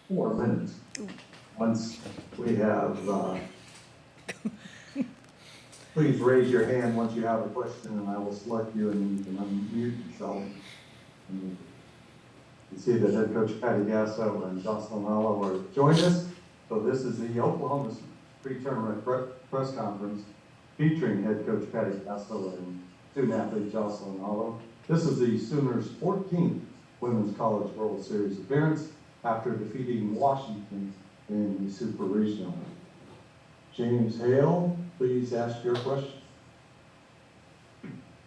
4 minutes. Once we have, please raise your hand once you have a question, and I will select you, and then you can unmute yourself. And you see that head coach Patty Gasso and Jocelyn are joining us. So this is the Oklahoma pre-tournament press conference featuring head coach Patty Gasso and student athlete Jocelyn Allo. This is the Sooners' 14th Women's College World Series appearance after defeating Washington in the Super Regional. James Hale, please ask your question.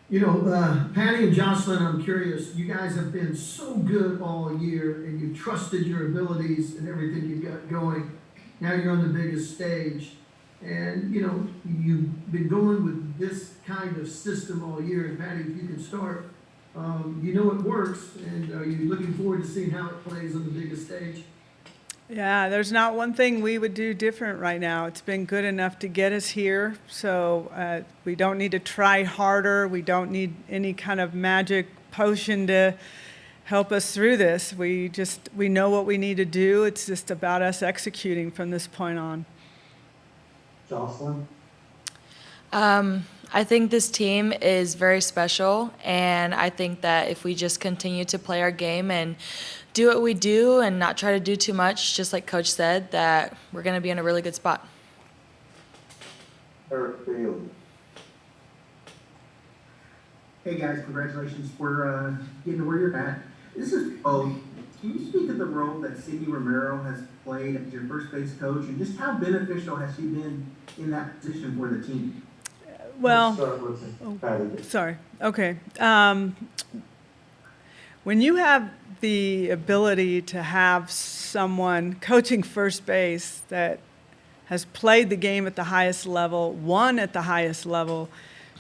You know, Patty and Jocelyn, I'm curious, you guys have been so good all year and you've trusted your abilities and everything you've got going. Now you're on the biggest stage and, you know, you've been going with this kind of system all year. And Patty, if you can start, you know it works, and are you looking forward to seeing how it plays on the biggest stage? Yeah, there's not one thing we would do different right now. It's been good enough to get us here, so we don't need to try harder. We don't need any kind of magic potion to help us through this. We know what we need to do. It's just about us executing from this point on. Jocelyn? I think this team is very special, and I think that if we just continue to play our game and do what we do and not try to do too much, just like Coach said, that we're going to be in a really good spot. Eric Bailey. Hey guys, congratulations for getting to where you're at. This is both. Can you speak to the role that Cindy Romero has played as your first base coach, and just how beneficial has she been in that position for the team? Well, Let's start with Patty. sorry. Okay. When you have the ability to have someone coaching first base that has played the game at the highest level, won at the highest level,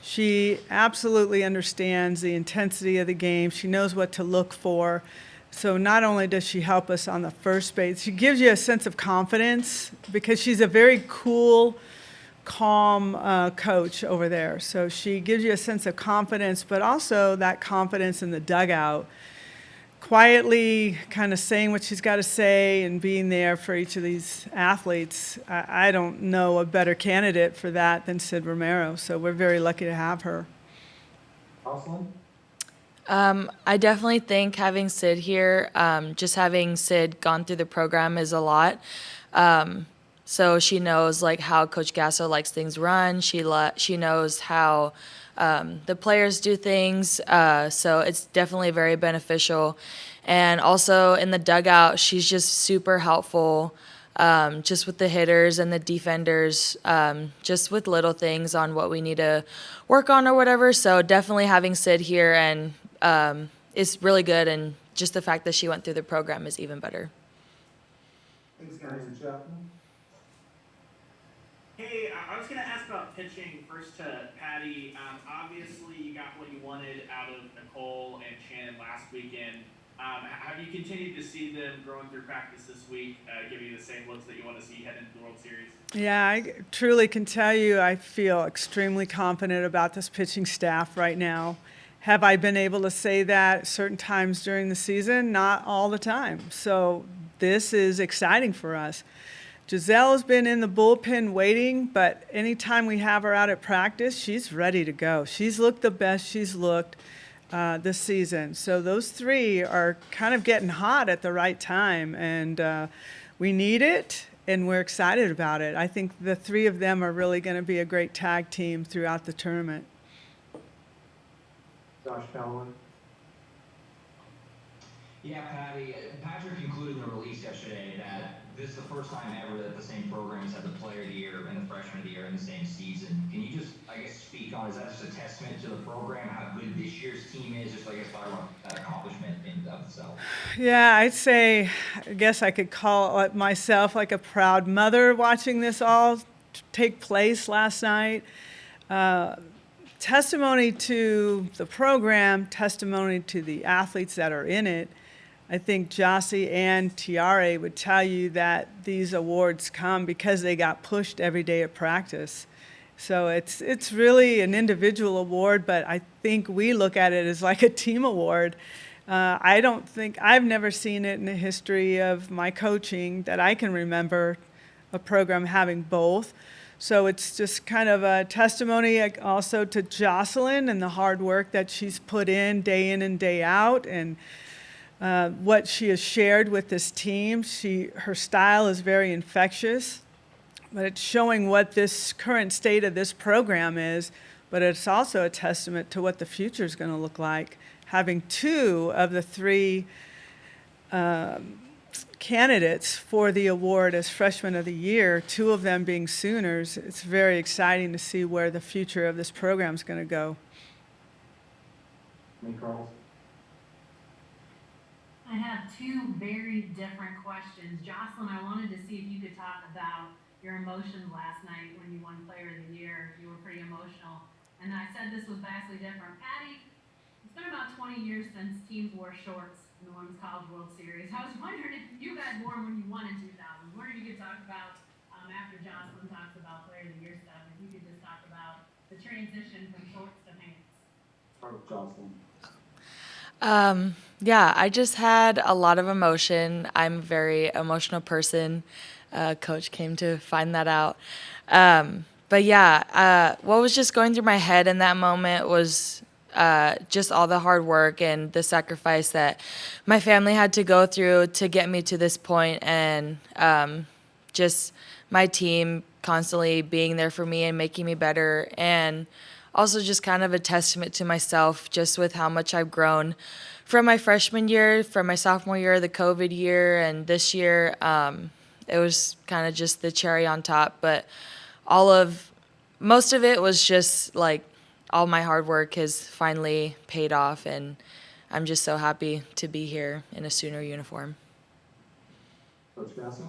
she absolutely understands the intensity of the game. She knows what to look for. So not only does she help us on the first base, she gives you a sense of confidence because she's a very cool, calm coach over there. So she gives you a sense of confidence, but also that confidence in the dugout, quietly kind of saying what she's got to say and being there for each of these athletes. I don't know a better candidate for that than Sid Romero, so we're very lucky to have her. Jocelyn? I definitely think having Sid here, just having Sid gone through the program is a lot. So she knows like how Coach Gasso likes things run. She knows how the players do things. So it's definitely very beneficial. And also in the dugout, she's just super helpful, just with the hitters and the defenders, just with little things on what we need to work on or whatever. So definitely having Sid here and is really good. And just the fact that she went through the program is even better. Thanks, guys. Chapman? Hey, I was going to ask about pitching first to Patty. Obviously, you got what you wanted out of Nicole and Shannon last weekend. Have you continued to see them growing through practice this week, giving you the same looks that you want to see heading into the World Series? Yeah, I truly can tell you I feel extremely confident about this pitching staff right now. Have I been able to say that at certain times during the season? Not all the time. So this is exciting for us. Giselle has been in the bullpen waiting, but anytime we have her out at practice, she's ready to go. She's looked the best she's looked this season. So those three are kind of getting hot at the right time, and we need it, and we're excited about it. I think the three of them are really going to be a great tag team throughout the tournament. Josh Callen? Yeah, Patty, Patrick included in the release yesterday that this is the first time ever that the same program has had the player of the year and the freshman of the year in the same season. Can you just, I guess, speak on, is that just a testament to the program, how good this year's team is, just, I guess, talk about that accomplishment in of itself? Yeah, I'd say, I guess I could call it myself like a proud mother watching this all take place last night. Testimony to the program, testimony to the athletes that are in it. I think Jossie and Tiare would tell you that these awards come because they got pushed every day at practice. So it's really an individual award, but I think we look at it as like a team award I don't think, I've never seen it in the history of my coaching that I can remember a program having both. So it's just kind of a testimony also to Jocelyn and the hard work that she's put in and day out, and what she has shared with this team. Her style is very infectious, but it's showing what this current state of this program is, but it's also a testament to what the future is going to look like. Having two of the three candidates for the award as Freshman of the Year, two of them being Sooners, it's very exciting to see where the future of this program is going to go. Hey, Carl. I have two very different questions. Jocelyn, I wanted to see if you could talk about your emotions last night when you won Player of the Year. You were pretty emotional. And I said this was vastly different. Patty, it's been about 20 years since teams wore shorts in the Women's College World Series. I was wondering if you guys wore them when you won in 2000. I was wondering if you could talk about, after Jocelyn talks about Player of the Year stuff, if you could just talk about the transition from shorts to pants. Start with Jocelyn. Yeah, I just had a lot of emotion. I'm a very emotional person. Coach came to find that out. But yeah, what was just going through my head in that moment was just all the hard work and the sacrifice that my family had to go through to get me to this point, and just my team constantly being there for me and making me better, and also just kind of a testament to myself just with how much I've grown from my freshman year, from my sophomore year, the COVID year, and this year. It was kind of just the cherry on top, but most of it was just like all my hard work has finally paid off, and I'm just so happy to be here in a Sooner uniform. Coach Gasso?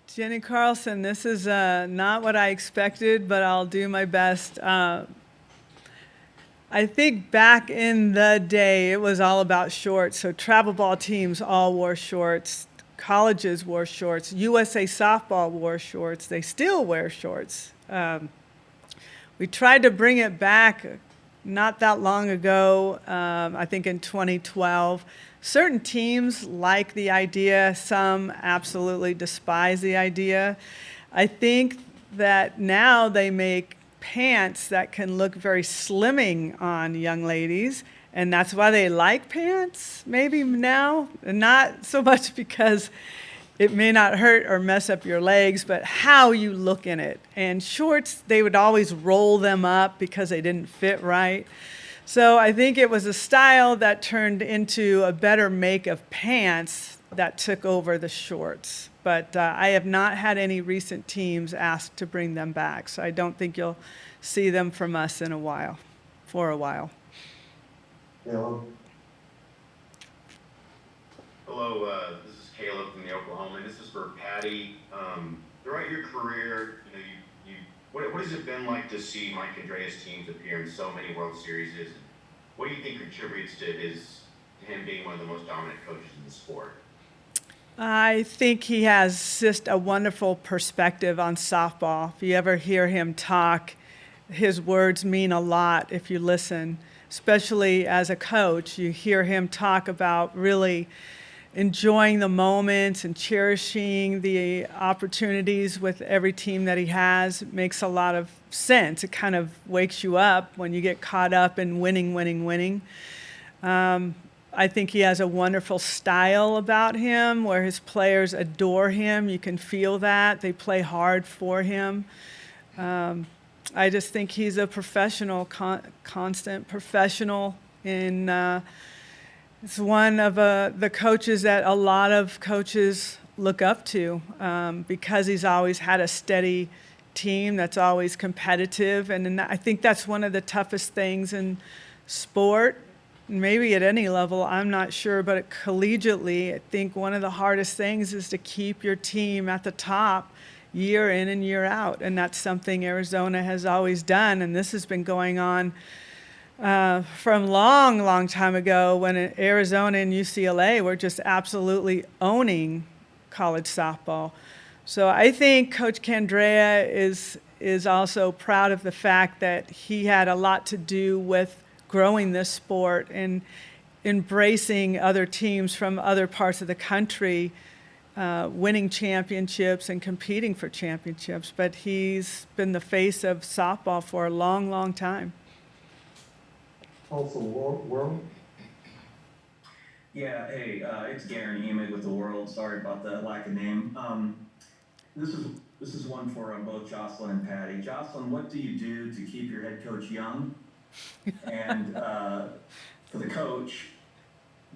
Jenny Carlson, this is not what I expected, but I'll do my best. I think back in the day, it was all about shorts. So travel ball teams all wore shorts. Colleges wore shorts. USA softball wore shorts. They still wear shorts. We tried to bring it back not that long ago, I think in 2012. Certain teams like the idea. Some absolutely despise the idea. I think that now they make pants that can look very slimming on young ladies, and that's why they like pants maybe now. And not so much because it may not hurt or mess up your legs, but how you look in it. And shorts, they would always roll them up because they didn't fit right. So I think it was a style that turned into a better make of pants that took over the shorts. But I have not had any recent teams ask to bring them back, so I don't think you'll see them from us for a while. Caleb? Hello, this is Caleb from the Oklahoma, and this is for Patty. Throughout your career, what has it been like to see Mike Andrea's teams appear in so many World Series? And what do you think contributes to him being one of the most dominant coaches in the sport? I think he has just a wonderful perspective on softball. If you ever hear him talk, his words mean a lot if you listen, especially as a coach. You hear him talk about really enjoying the moments and cherishing the opportunities with every team that he has. It makes a lot of sense. It kind of wakes you up when you get caught up in winning. I think he has a wonderful style about him where his players adore him. You can feel that. They play hard for him. I just think he's a professional, constant professional in it's one of the coaches that a lot of coaches look up to because he's always had a steady team that's always competitive. And I think that's one of the toughest things in sport, maybe at any level, I'm not sure, but collegiately, I think one of the hardest things is to keep your team at the top year in and year out. And that's something Arizona has always done. And this has been going on from long time ago when Arizona and UCLA were just absolutely owning college softball. So I think Coach Candrea is also proud of the fact that he had a lot to do with growing this sport. And embracing other teams from other parts of the country, winning championships and competing for championships. But he's been the face of softball for a long, long time. Also, World. Yeah, hey, it's Garen Emig with the World. Sorry about the lack of name. This is one for both Jocelyn and Patty. Jocelyn, what do you do to keep your head coach young? And for the coach,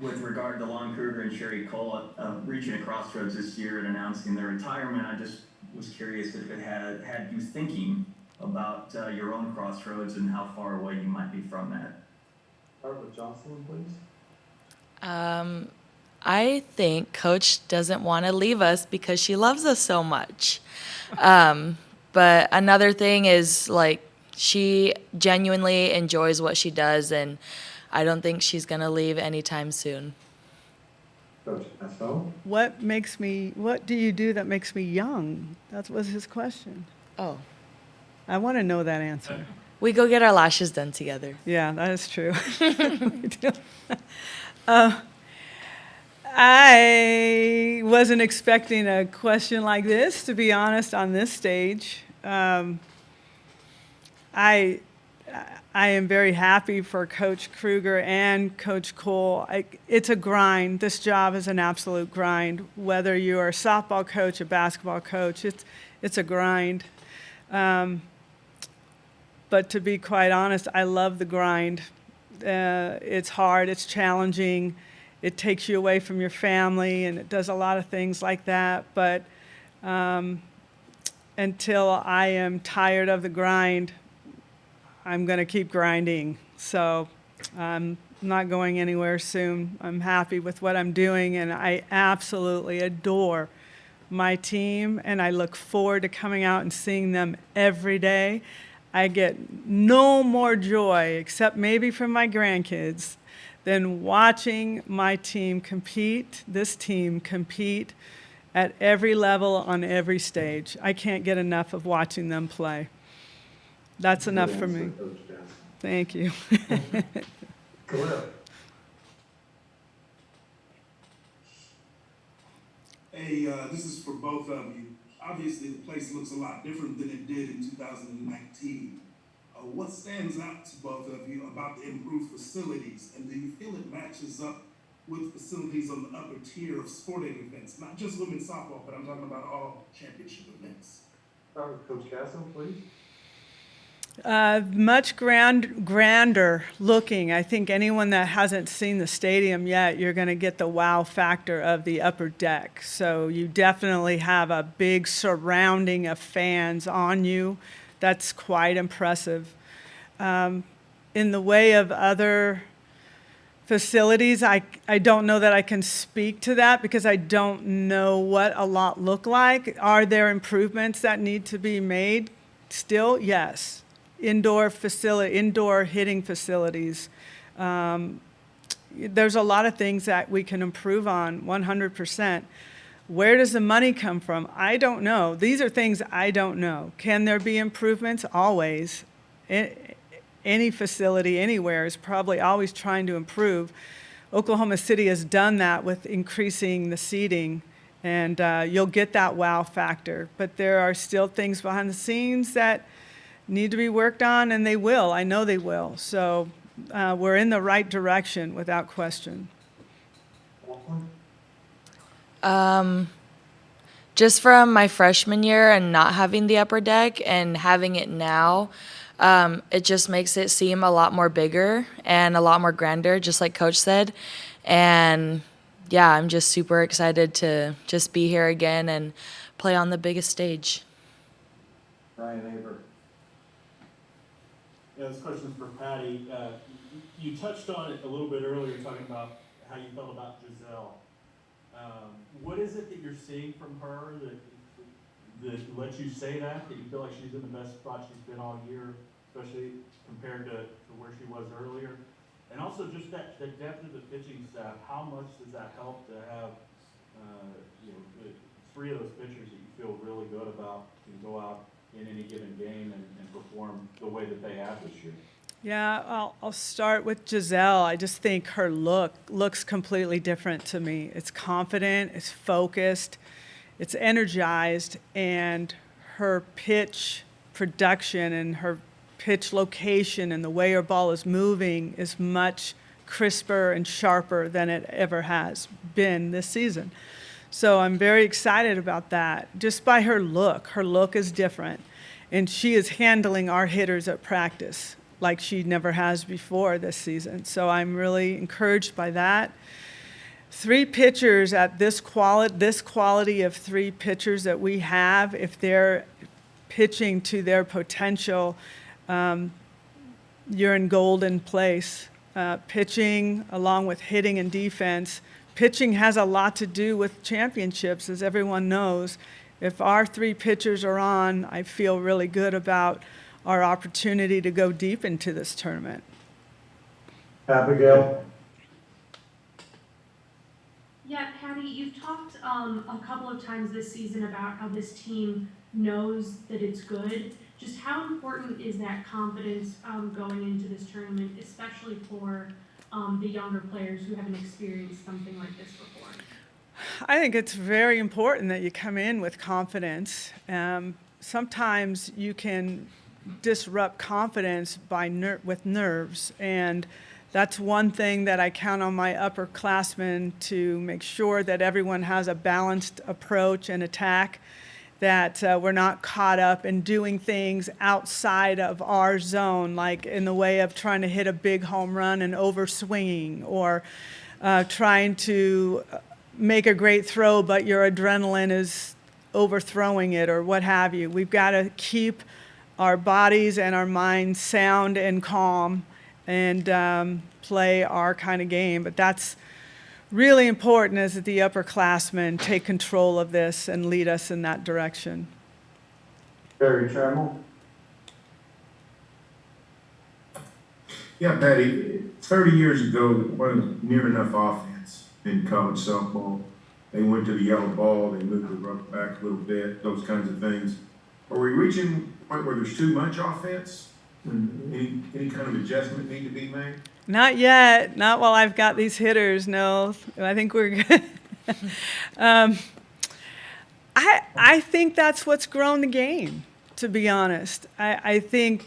with regard to Lon Kruger and Sherry Cole reaching a crossroads this year and announcing their retirement, I just was curious if it had you thinking about your own crossroads and how far away you might be from that. Start with Jocelyn, please. I think Coach doesn't want to leave us because she loves us so much. But another thing is, like, she genuinely enjoys what she does, and I don't think she's going to leave anytime soon. Coach Gasso. What do you do that makes me young? That was his question. Oh. I want to know that answer. We go get our lashes done together. Yeah, that is true. We do. I wasn't expecting a question like this, to be honest, on this stage. I am very happy for Coach Kruger and Coach Cole. It's a grind. This job is an absolute grind. Whether you are a softball coach, a basketball coach, it's a grind. But to be quite honest, I love the grind. It's hard, it's challenging. It takes you away from your family, and it does a lot of things like that. But until I am tired of the grind, I'm going to keep grinding. So I'm not going anywhere soon. I'm happy with what I'm doing, and I absolutely adore my team, and I look forward to coming out and seeing them every day. I get no more joy, except maybe from my grandkids, than watching my team compete, this team compete at every level on every stage. I can't get enough of watching them play. That's enough for me. Thank you. Khalil. Hey, this is for both of you. Obviously, the place looks a lot different than it did in 2019. What stands out to both of you about the improved facilities, and do you feel it matches up with facilities on the upper tier of sporting events, not just women's softball, but I'm talking about all championship events? Start with Coach Gasso, please. Much grander looking. I think anyone that hasn't seen the stadium yet, you're going to get the wow factor of the upper deck. So you definitely have a big surrounding of fans on you. That's quite impressive. In the way of other facilities, I don't know that I can speak to that because I don't know what a lot look like. Are there improvements that need to be made? Still, yes. Indoor hitting facilities. There's a lot of things that we can improve on 100%. Where does the money come from? I don't know. These are things I don't know. Can there be improvements? Always. Any facility anywhere is probably always trying to improve. Oklahoma City has done that with increasing the seating, and you'll get that wow factor. But there are still things behind the scenes that need to be worked on, and they will. I know they will. So we're in the right direction without question. Just from my freshman year and not having the upper deck and having it now, it just makes it seem a lot more bigger and a lot more grander, just like Coach said. And yeah, I'm just super excited to just be here again and play on the biggest stage. Ryan Aber. Yeah, this question is for Patty. You touched on it a little bit earlier, talking about how you felt about Giselle. What is it that you're seeing from her that lets you say that you feel like she's in the best spot she's been all year, especially compared to where she was earlier? And also just that the depth of the pitching staff, how much does that help to have three of those pitchers that you feel really good about can go out in any given game and perform the way that they have this year? Yeah, I'll start with Giselle. I just think her looks completely different to me. It's confident, it's focused, it's energized, and her pitch production and her pitch location and the way her ball is moving is much crisper and sharper than it ever has been this season. So I'm very excited about that. Just by her look is different. And she is handling our hitters at practice like she never has before this season. So I'm really encouraged by that. 3 pitchers at this quality of 3 pitchers that we have, if they're pitching to their potential, you're in golden place. Pitching along with hitting and defense. Pitching has a lot to do with championships, as everyone knows. If our 3 pitchers are on, I feel really good about our opportunity to go deep into this tournament. Abigail? Yeah, Patty, you've talked a couple of times this season about how this team knows that it's good. Just how important is that confidence going into this tournament, especially for the younger players who haven't experienced something like this before? I think it's very important that you come in with confidence. Sometimes you can disrupt confidence with nerves, and that's one thing that I count on my upperclassmen to make sure that everyone has a balanced approach and attack, that we're not caught up in doing things outside of our zone, like in the way of trying to hit a big home run and overswinging, or trying to make a great throw, but your adrenaline is overthrowing it, or what have you. We've got to keep our bodies and our minds sound and calm and play our kind of game. But that's really important, is that the upperclassmen take control of this and lead us in that direction. Barry Trammell? Yeah, Patty, 30 years ago, there wasn't near enough offense in college softball. They went to the yellow ball, they moved the rubber back a little bit, those kinds of things. Are we reaching a point where there's too much offense? And any kind of adjustment need to be made? Not yet. Not while I've got these hitters. No, I think we're good. I think that's what's grown the game, to be honest. I think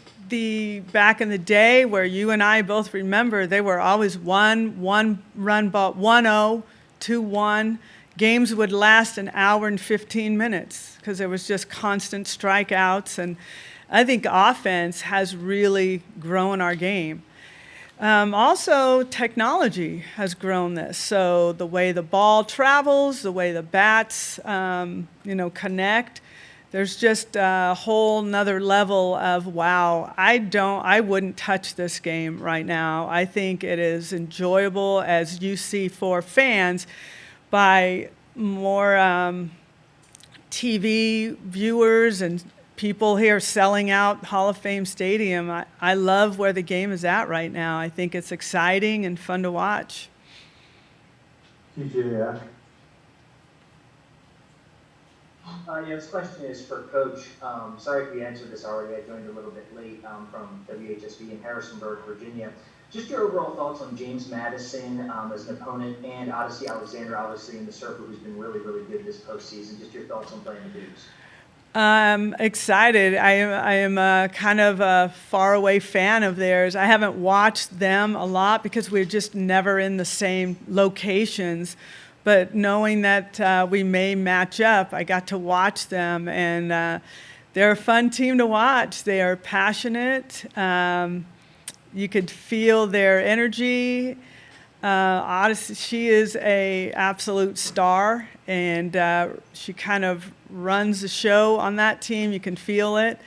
back in the day where you and I both remember, they were always one run ball, 1-0, 2-1. Games would last an hour and 15 minutes because there was just constant strikeouts. And I think offense has really grown our game. Also, technology has grown this. So the way the ball travels, the way the bats, connect, there's just a whole nother level of, wow, I wouldn't touch this game right now. I think it is enjoyable, as you see, for fans, by more TV viewers and people here selling out Hall of Fame Stadium. I love where the game is at right now. I think it's exciting and fun to watch. TJ, This question is for Coach. Sorry if you answered this already. I joined a little bit late from WHSV in Harrisonburg, Virginia. Just your overall thoughts on James Madison as an opponent, and Odyssey Alexander, obviously in the circle, who's been really, really good this postseason. Just your thoughts on playing the Dukes. I'm excited. I am kind of a faraway fan of theirs. I haven't watched them a lot because we're just never in the same locations. But knowing that we may match up, I got to watch them, and they're a fun team to watch. They are passionate. You could feel their energy. Odyssey, she is an absolute star, and she kind of runs the show on that team. You can feel it.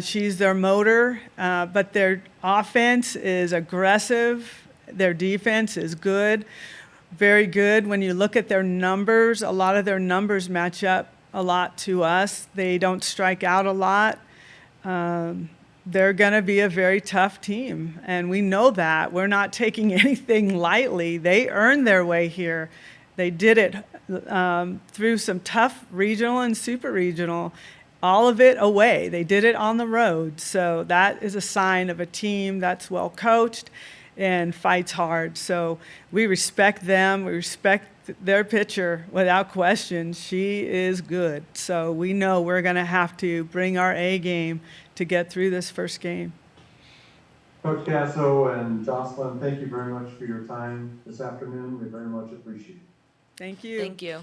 She's their motor, but their offense is aggressive. Their defense is good, very good. When you look at their numbers, a lot of their numbers match up a lot to us. They don't strike out a lot. They're going to be a very tough team, and we know that. We're not taking anything lightly. They earned their way here. They did it through some tough regional and super regional, all of it away. They did it on the road. So that is a sign of a team that's well coached and fights hard. So we respect them. We respect their pitcher without question. She is good. So we know we're going to have to bring our A game to get through this first game. Coach Gasso and Jocelyn, thank you very much for your time this afternoon. We very much appreciate it. Thank you. Thank you.